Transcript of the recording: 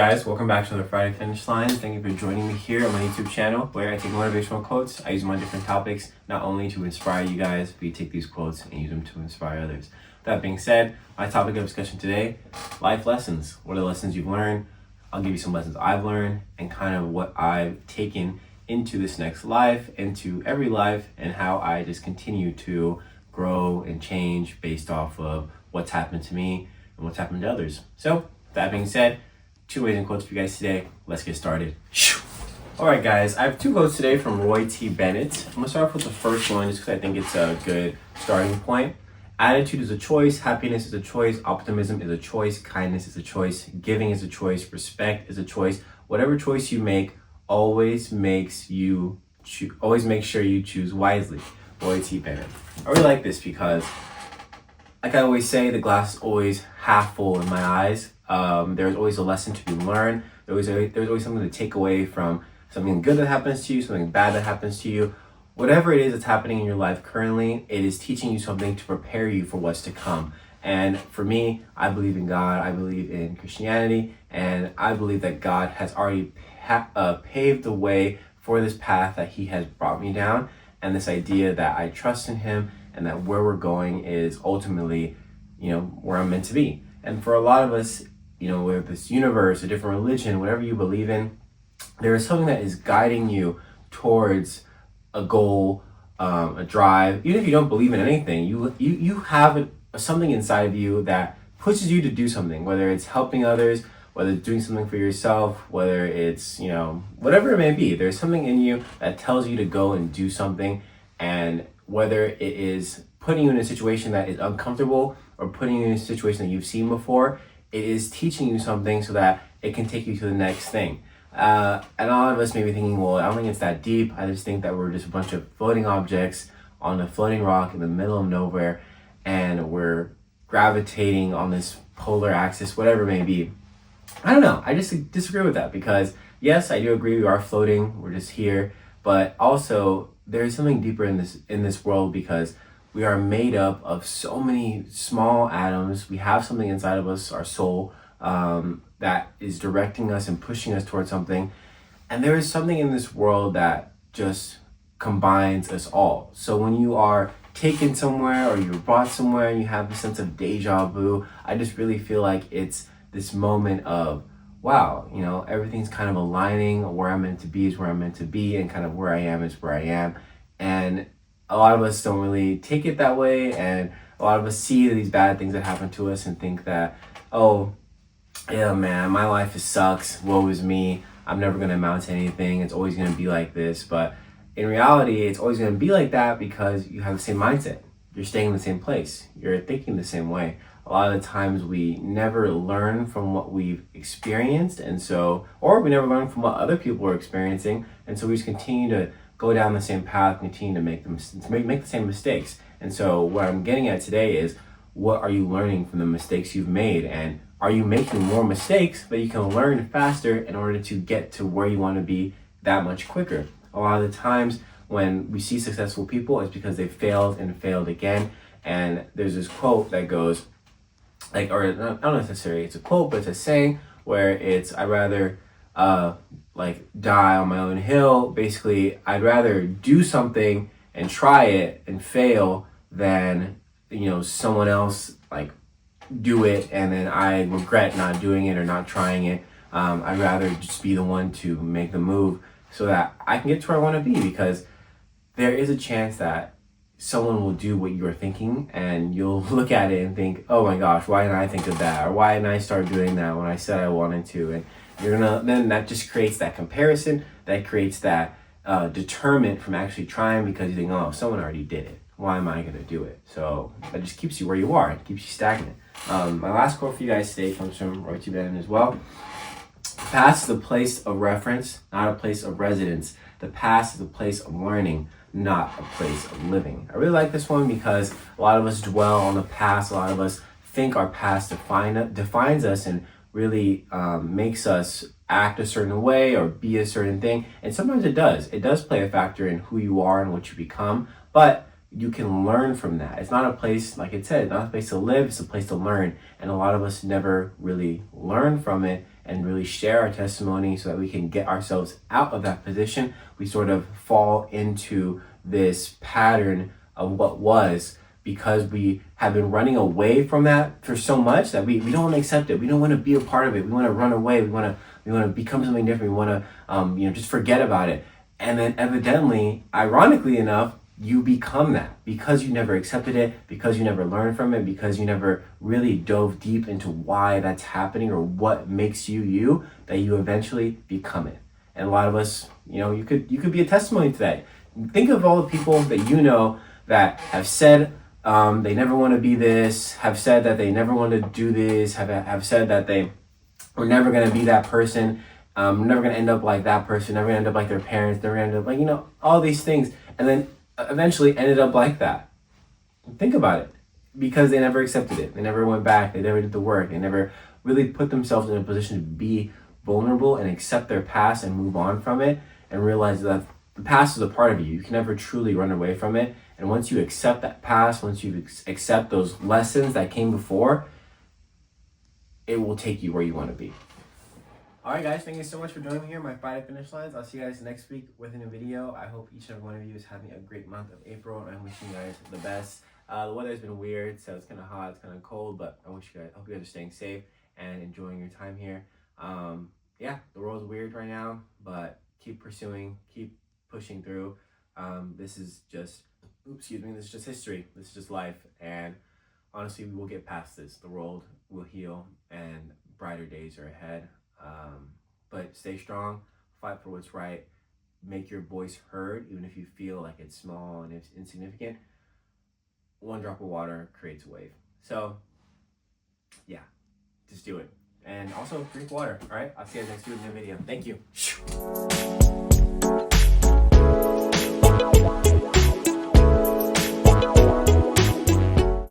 guys? Welcome back to the Friday Finish Line. Thank you for joining me here on my YouTube channel where I take motivational quotes. I use them on different topics, not only to inspire you guys, but you take these quotes and use them to inspire others. That being said, my topic of discussion today, life lessons. What are the lessons you've learned? I'll give you some lessons I've learned and kind of what I've taken into this next life, into every life, and how I just continue to grow and change based off of what's happened to me and what's happened to others. So, that being said, two amazing quotes for you guys today. Let's get started. Alright guys, I have two quotes today from Roy T. Bennett. I'm going to start off with the first one just because I think it's a good starting point. Attitude is a choice, happiness is a choice, optimism is a choice, kindness is a choice, giving is a choice, respect is a choice. Whatever choice you make, always make sure you choose wisely. Roy T. Bennett. I really like this because, like I always say, the glass is always half full in my eyes. There's always a lesson to be learned. There's always something to take away from something good that happens to you, something bad that happens to you. Whatever it is that's happening in your life currently, it is teaching you something to prepare you for what's to come. And for me, I believe in God, I believe in Christianity, and I believe that God has already paved the way for this path that He has brought me down, and this idea that I trust in Him and that where we're going is ultimately, where I'm meant to be. And for a lot of us, with this universe, a different religion, whatever you believe in, there is something that is guiding you towards a goal, a drive. Even if you don't believe in anything, you have something inside of you that pushes you to do something, whether it's helping others, whether it's doing something for yourself, whether it's, whatever it may be. There's something in you that tells you to go and do something, and whether it is putting you in a situation that is uncomfortable or putting you in a situation that you've seen before, it is teaching you something so that it can take you to the next thing. And a lot of us may be thinking, well, I don't think it's that deep. I just think that we're just a bunch of floating objects on a floating rock in the middle of nowhere, and we're gravitating on this polar axis, whatever it may be. I don't know. I just disagree with that because, yes, I do agree we are floating. We're just here. But also, there's something deeper in this world because we are made up of so many small atoms. We have something inside of us, our soul, that is directing us and pushing us towards something. And there is something in this world that just combines us all. So when you are taken somewhere or you're brought somewhere and you have a sense of deja vu, I just really feel like it's this moment of, wow, everything's kind of aligning. Where I'm meant to be is where I'm meant to be, and kind of where I am is where I am. And a lot of us don't really take it that way, and a lot of us see these bad things that happen to us and think that, oh, yeah, man, my life sucks, woe is me, I'm never going to amount to anything, it's always going to be like this. But in reality, it's always going to be like that because you have the same mindset. You're staying in the same place. You're thinking the same way. A lot of the times we never learn from what we've experienced, or we never learn from what other people are experiencing, and so we just continue to go down the same path, continue to make the same mistakes. And so what I'm getting at today is, what are you learning from the mistakes you've made? And are you making more mistakes but you can learn faster in order to get to where you want to be that much quicker? A lot of the times when we see successful people, it's because they failed and failed again. And there's this quote that goes, or not necessarily it's a quote, but it's a saying where it's, I'd rather die on my own hill. Basically, I'd rather do something and try it and fail than someone else do it and then I regret not doing it or not trying it. I'd rather just be the one to make the move so that I can get to where I want to be, because there is a chance that someone will do what you're thinking and you'll look at it and think, oh my gosh, why didn't I think of that? Or why didn't I start doing that when I said I wanted to? And then that just creates that comparison, that creates that deterrent from actually trying, because you think, oh, someone already did it, why am I going to do it? So that just keeps you where you are. It keeps you stagnant. My last quote for you guys today comes from Roy T. Bennett as well. The past is a place of reference, not a place of residence. The past is a place of learning, not a place of living. I really like this one because a lot of us dwell on the past. A lot of us think our past defines us and really makes us act a certain way or be a certain thing. And sometimes it does. It does play a factor in who you are and what you become. But you can learn from that. It's not a place, like it said, not a place to live, it's a place to learn. And a lot of us never really learn from it and really share our testimony so that we can get ourselves out of that position, we sort of fall into this pattern of what was, because we have been running away from that for so much that we don't want to accept it. We don't want to be a part of it. We want to run away. We want to become something different. We want to just forget about it. And then evidently, ironically enough, you become that because you never accepted it, because you never learned from it, because you never really dove deep into why that's happening or what makes you you, that you eventually become it. And a lot of us, you could be a testimony to that. Think of all the people that you know that have said they never want to be this, have said that they never want to do this, have said that they were never going to be that person, never going to end up like that person, never going to end up like their parents, never going to end up like, all these things. And then eventually ended up like that. Think about it. Because they never accepted it. They never went back. They never did the work. They never really put themselves in a position to be vulnerable and accept their past and move on from it and realize that the past is a part of you. You can never truly run away from it. And once you accept that past, once you accept those lessons that came before, it will take you where you want to be. All right, guys, thank you so much for joining me here on my Friday Finish Lines. I'll see you guys next week with a new video. I hope each and every one of you is having a great month of April, and I'm wishing you guys the best. The weather's been weird, so it's kind of hot, it's kind of cold, but I hope you guys are staying safe and enjoying your time here. The world's weird right now, but keep pursuing, keep pushing through. This is just history. This is just life, and honestly, we will get past this. The world will heal, and brighter days are ahead. But stay strong, fight for what's right, make your voice heard, even if you feel like it's small and it's insignificant. One drop of water creates a wave. So, just do it. And also drink water, all right? I'll see you guys next week in the video. Thank you.